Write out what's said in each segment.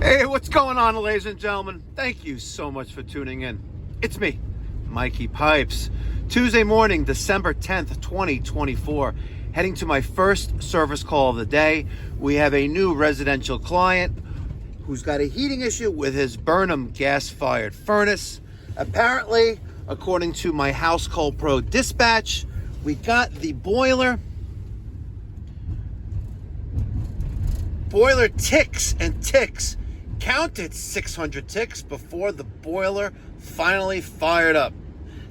Hey, what's going on, ladies and gentlemen? Thank you so much for tuning in. It's me, Mikey Pipes. Tuesday morning, December 10th, 2024. Heading to my first service call of the day. We have a new residential client who's got a heating issue with his Burnham gas-fired furnace. Apparently, according to my House Call Pro dispatch, we got the boiler ticks and ticks. Counted 600 ticks before the boiler finally fired up.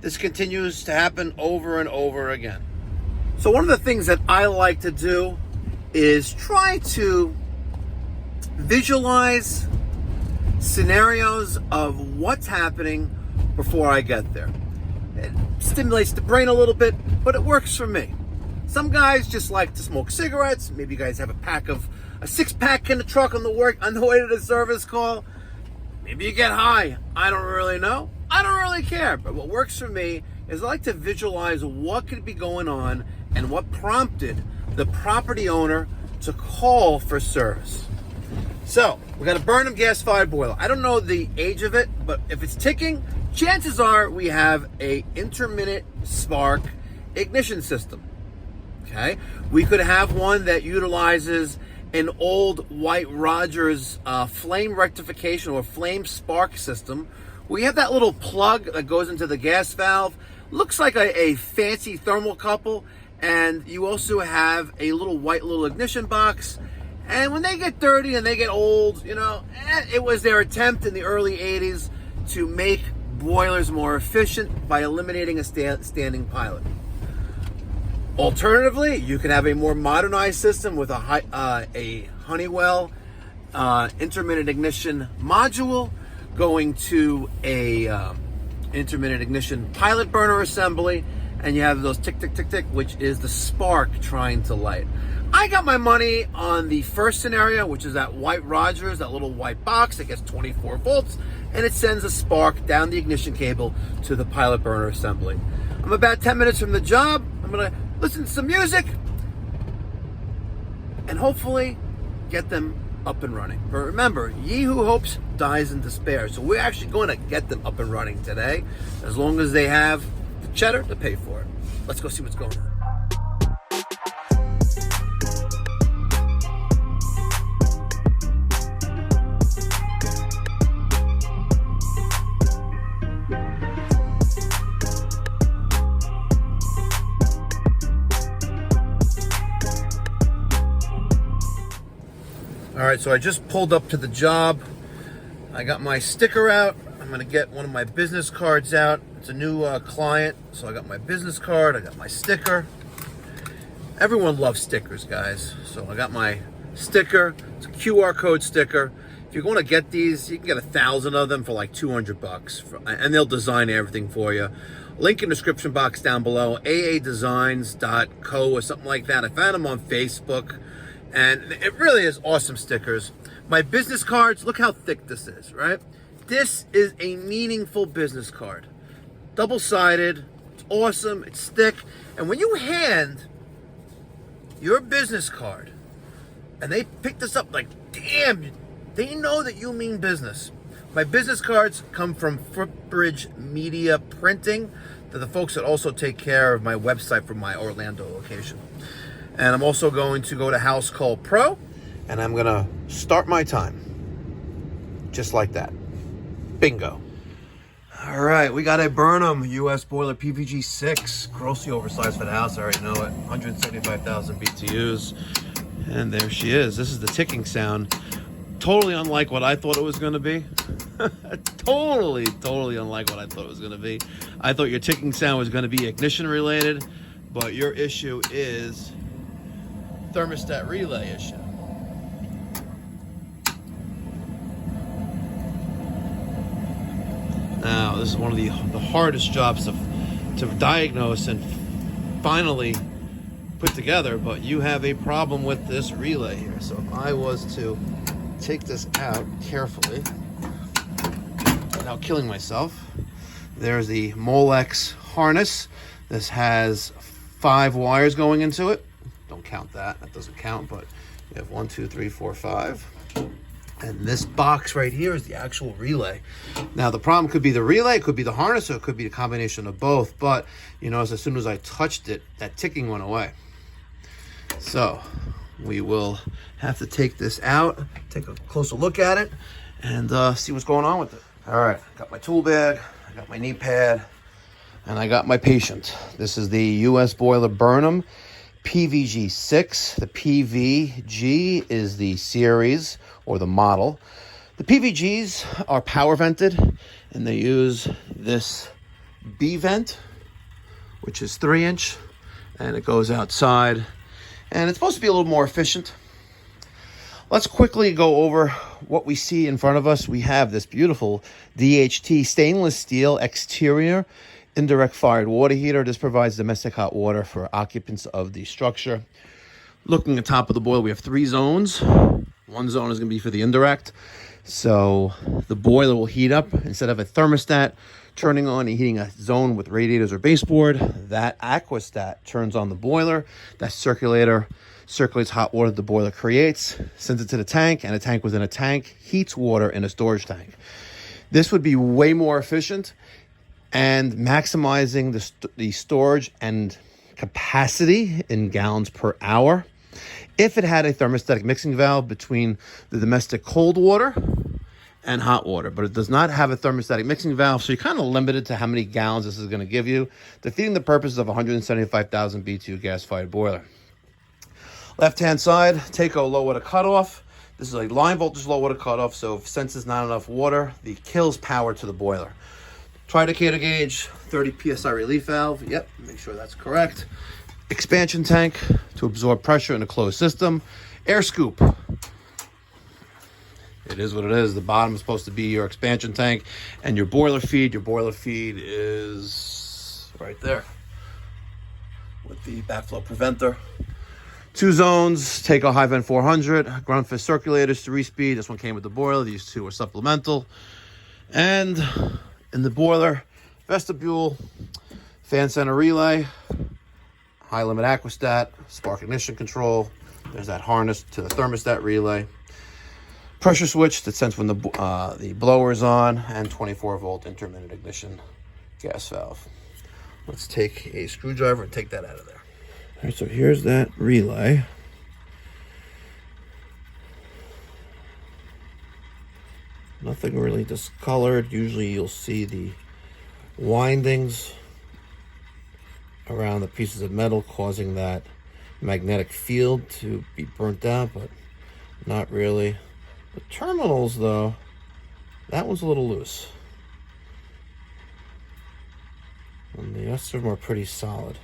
This continues to happen over and over again. So one of the things that I like to do is try to visualize scenarios of what's happening before I get there. It stimulates the brain a little bit, but it works for me. Some guys just like to smoke cigarettes. Maybe you guys have a six-pack in the truck on the way to the service call. Maybe you get high. I don't really know. I don't really care. But what works for me is I like to visualize what could be going on and what prompted the property owner to call for service. So we got a Burnham gas-fired boiler. I don't know the age of it, but if it's ticking, chances are we have a intermittent spark ignition system. Okay, we could have one that utilizes an old White Rogers flame rectification or flame spark system. We have that little plug that goes into the gas valve. Looks like a fancy thermocouple, and you also have a little ignition box. And when they get dirty and they get old, it was their attempt in the early 80s to make boilers more efficient by eliminating a standing pilot. Alternatively, you can have a more modernized system with a Honeywell intermittent ignition module going to a intermittent ignition pilot burner assembly, and you have those tick, tick, tick, tick, which is the spark trying to light. I got my money on the first scenario, which is that White Rogers, that little white box that gets 24 volts, and it sends a spark down the ignition cable to the pilot burner assembly. I'm about 10 minutes from the job. I'm going to listen to some music and hopefully get them up and running. But remember, ye who hopes dies in despair. So we're actually going to get them up and running today, as long as they have the cheddar to pay for it. Let's go see what's going on. All right, so I just pulled up to the job. I got my sticker out. I'm gonna get one of my business cards out. It's a new client, so I got my business card, I got my sticker. Everyone loves stickers, guys. So I got my sticker. It's a QR code sticker. If you're gonna get these, you can get 1,000 of them for like $200, and they'll design everything for you. Link in the description box down below, aadesigns.co or something like that. I found them on Facebook. And it really is awesome stickers. My business cards, look how thick this is, right? This is a meaningful business card. Double-sided, it's awesome, it's thick. And when you hand your business card and they pick this up like, damn, they know that you mean business. My business cards come from Footbridge Media Printing. They're the folks that also take care of my website from my Orlando location. And I'm also going to go to House Call Pro, and I'm going to start my time. Just like that. Bingo. All right, we got a Burnham US boiler PVG 6. Grossly oversized for the house, I already know it. 175,000 BTUs. And there she is. This is the ticking sound. Totally unlike what I thought it was going to be. Totally unlike what I thought it was going to be. I thought your ticking sound was going to be ignition related, but your issue is thermostat relay issue. Now, this is one of the hardest jobs to diagnose and finally put together, but you have a problem with this relay here. So if I was to take this out carefully without killing myself, there's the Molex harness. This has 5 wires going into it. Don't count that. That doesn't count, but you have 1, 2, 3, 4, 5. And this box right here is the actual relay. Now, the problem could be the relay, it could be the harness, or it could be a combination of both. But, you know, as soon as I touched it, that ticking went away. So, we will have to take this out, take a closer look at it, and see what's going on with it. All right, got my tool bag, I got my knee pad, and I got my patient. This is the US boiler Burnham PVG 6. The PVG is the series or the model. The PVGs are power vented, and they use this B vent, which is 3-inch, and it goes outside, and it's supposed to be a little more efficient. Let's quickly go over what we see in front of us. We have this beautiful DHT stainless steel exterior indirect fired water heater. This provides domestic hot water for occupants of the structure. Looking at the top of the boiler, we have 3 zones. One zone is going to be for the indirect. So the boiler will heat up. Instead of a thermostat turning on and heating a zone with radiators or baseboard, that aquastat turns on the boiler. That circulator circulates hot water the boiler creates, sends it to the tank, and a tank within a tank heats water in a storage tank. This would be way more efficient and maximizing the storage and capacity in gallons per hour if it had a thermostatic mixing valve between the domestic cold water and hot water. But it does not have a thermostatic mixing valve, so you're kind of limited to how many gallons this is going to give you, defeating the purpose of a 175,000 BTU gas-fired boiler. Left-hand side, Taco low water cutoff. This is a line voltage low water cutoff, so if it senses not enough water, the kills power to the boiler. Tridecator gauge, 30 PSI relief valve. Yep, make sure that's correct. Expansion tank to absorb pressure in a closed system. Air scoop. It is what it is. The bottom is supposed to be your expansion tank and your boiler feed. Your boiler feed is right there with the backflow preventer. 2 zones, Taco high vent 400, ground fist circulators, 3-speed. This one came with the boiler. These 2 are supplemental. And in the boiler vestibule, fan center relay, high limit aquastat, spark ignition control. There's that harness to the thermostat relay. Pressure switch that sends when the blower is on, and 24-volt intermittent ignition gas valve. Let's take a screwdriver and take that out of there. All right, so here's that relay. Nothing really discolored. Usually you'll see the windings around the pieces of metal causing that magnetic field to be burnt out, but not really. The terminals, though, that one's a little loose. And the rest of them are pretty solid.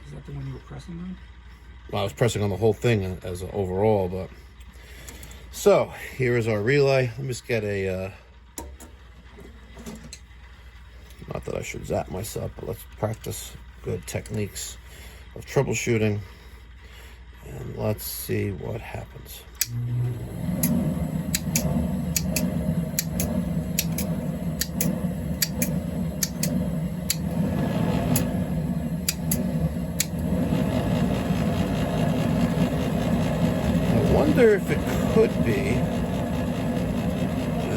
Is that the one you were pressing on? Well, I was pressing on the whole thing as an overall, but... So, here is our relay. Let me just get a... Not that I should zap myself, but let's practice good techniques of troubleshooting. And let's see what happens. I wonder if it could be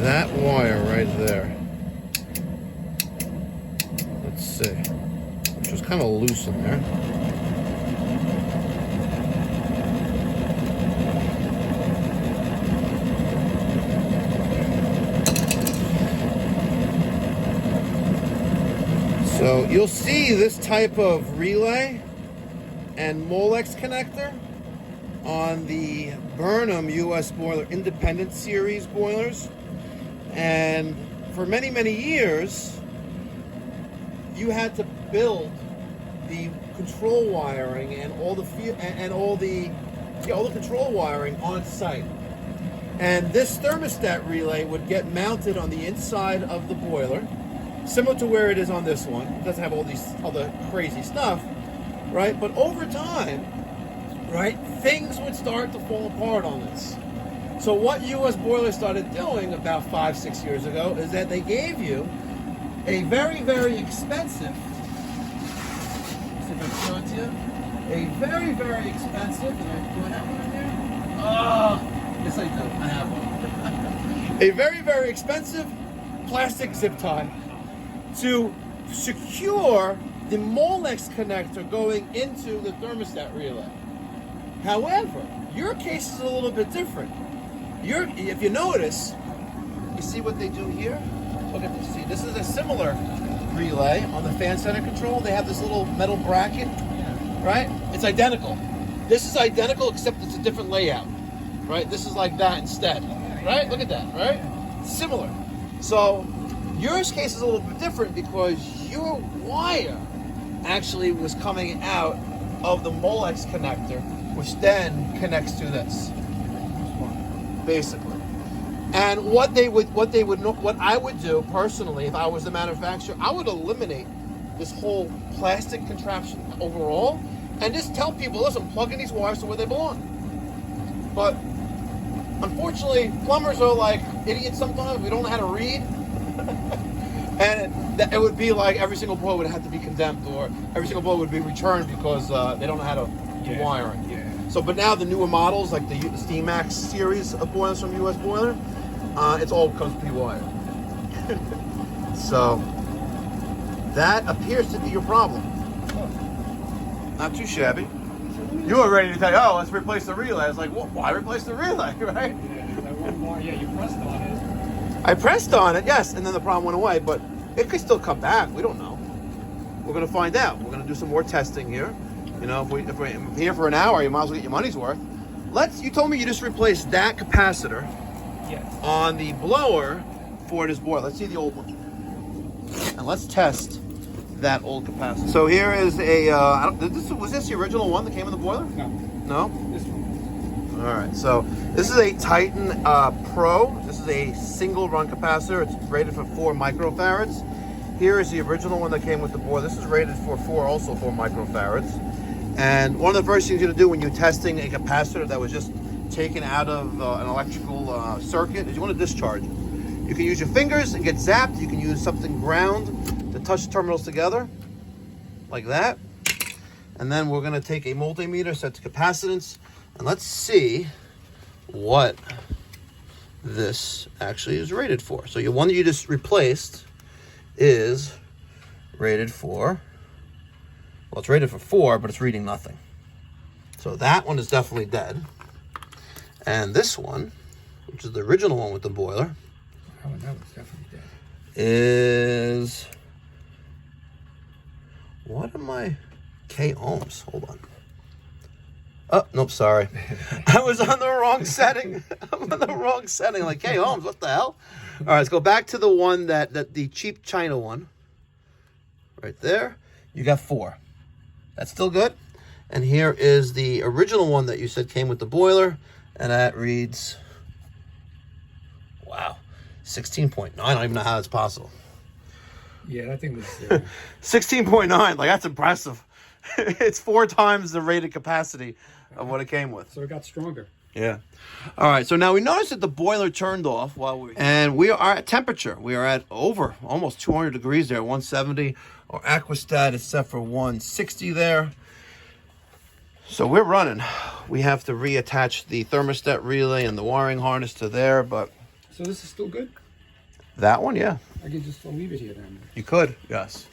that wire right there. Let's see. Which was kind of loose in there. So you'll see this type of relay and Molex connector on the Burnham US boiler independent series boilers. And for many, many years, you had to build the control wiring and all the control wiring on site. And this thermostat relay would get mounted on the inside of the boiler, similar to where it is on this one. It doesn't have all these other crazy stuff, right? But over time, right, things would start to fall apart on this. So what US Boilers started doing about 5-6 years ago is that they gave you a very, very expensive, a very, very expensive, Yes, I do. I have one. A very, very expensive plastic zip tie to secure the Molex connector going into the thermostat relay. However, your case is a little bit different. If you notice, you see what they do here? Look at this. See, this is a similar relay on the fan center control. They have this little metal bracket, right? It's identical. This is identical except it's a different layout, right? This is like that instead, right? Look at that, right? Similar. So yours case is a little bit different because your wire actually was coming out of the Molex connector, which then connects to this, basically. And what I would do personally, if I was the manufacturer, I would eliminate this whole plastic contraption overall, and just tell people, listen, plug in these wires to where they belong. But unfortunately, plumbers are like idiots sometimes. We don't know how to read. And it would be like every single boiler would have to be condemned, or every single boiler would be returned because they don't know how to do wiring. Yeah. So, but now the newer models, like the SteamMax series of boilers from US Boiler, it's all comes pre-wired. So that appears to be your problem. Not too shabby. You were ready to tell you, oh, let's replace the relay. I was like, well, why replace the relay, right? Yeah, you pressed on it. I pressed on it, yes, and then the problem went away, but it could still come back. We don't know. We're going to find out. We're going to do some more testing here. You know, if we're here for an hour, you might as well get your money's worth. You told me you just replaced that capacitor on the blower for this boiler. Let's see the old one. And let's test that old capacitor. So here is a, was this the original one that came in the boiler? No. No? This one. All right, so this is a Titan Pro. This is a single run capacitor. It's rated for 4 microfarads. Here is the original one that came with the boiler. This is rated for 4 microfarads. And one of the first things you're gonna do when you're testing a capacitor that was just taken out of an electrical circuit is you want to discharge it. You can use your fingers and get zapped. You can use something ground to touch the terminals together, like that. And then we're gonna take a multimeter, set the capacitance, and let's see what this actually is rated for. So your one that you just replaced is rated for, well, it's rated for 4, but it's reading nothing. So that one is definitely dead. And this one, which is the original one with the boiler, Oh, that was definitely dead. is, what am I, K ohms, hold on. Oh, nope, sorry. I was on the wrong setting. I'm on the wrong setting, like K ohms, what the hell? All right, let's go back to the one that the cheap China one, right there. You got 4. That's still good. And here is the original one that you said came with the boiler, and that reads, wow, 16.9. I don't even know how that's possible. Yeah, that thing was... 16.9, like that's impressive. It's 4 times the rated capacity of what it came with. So it got stronger. Yeah. All right, so now we noticed that the boiler turned off and we are at temperature. We are at over almost 200 degrees there, 170. Our aquastat is set for 160 there. So we're running. We have to reattach the thermostat relay and the wiring harness to there, but... So this is still good? That one, yeah. I can just leave it here then. You could, yes.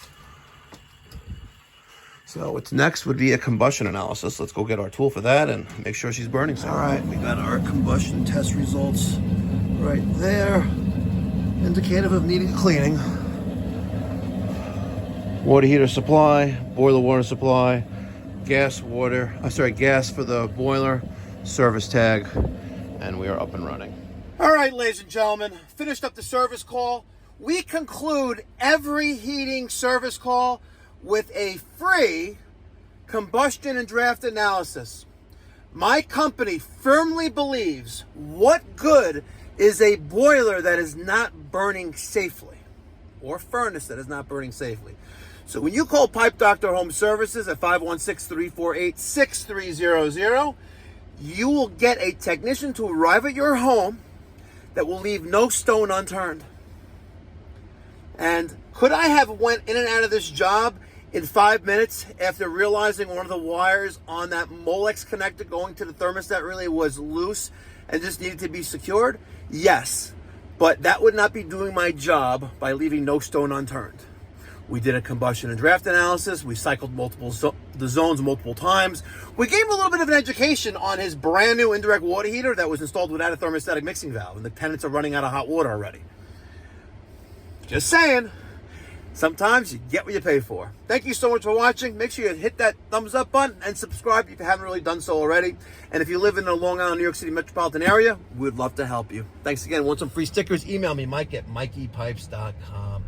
So what's next would be a combustion analysis. Let's go get our tool for that and make sure she's burning. All right, we got our combustion test results right there. Indicative of needing cleaning. Water heater supply, boiler water supply, gas for the boiler, service tag, and we are up and running. All right, ladies and gentlemen, finished up the service call. We conclude every heating service call with a free combustion and draft analysis. My company firmly believes what good is a boiler that is not burning safely, or furnace that is not burning safely. So when you call Pipe Doctor Home Services at 516-348-6300, you will get a technician to arrive at your home that will leave no stone unturned. And could I have went in and out of this job in 5 minutes after realizing one of the wires on that Molex connector going to the thermostat relay was loose and just needed to be secured? Yes, but that would not be doing my job by leaving no stone unturned. We did a combustion and draft analysis. We cycled the zones multiple times. We gave him a little bit of an education on his brand new indirect water heater that was installed without a thermostatic mixing valve, and the tenants are running out of hot water already. Just saying, sometimes you get what you pay for. Thank you so much for watching. Make sure you hit that thumbs up button and subscribe if you haven't really done so already. And if you live in the Long Island, New York City metropolitan area, we'd love to help you. Thanks again. Want some free stickers? Email me, Mike at mikeypipes.com.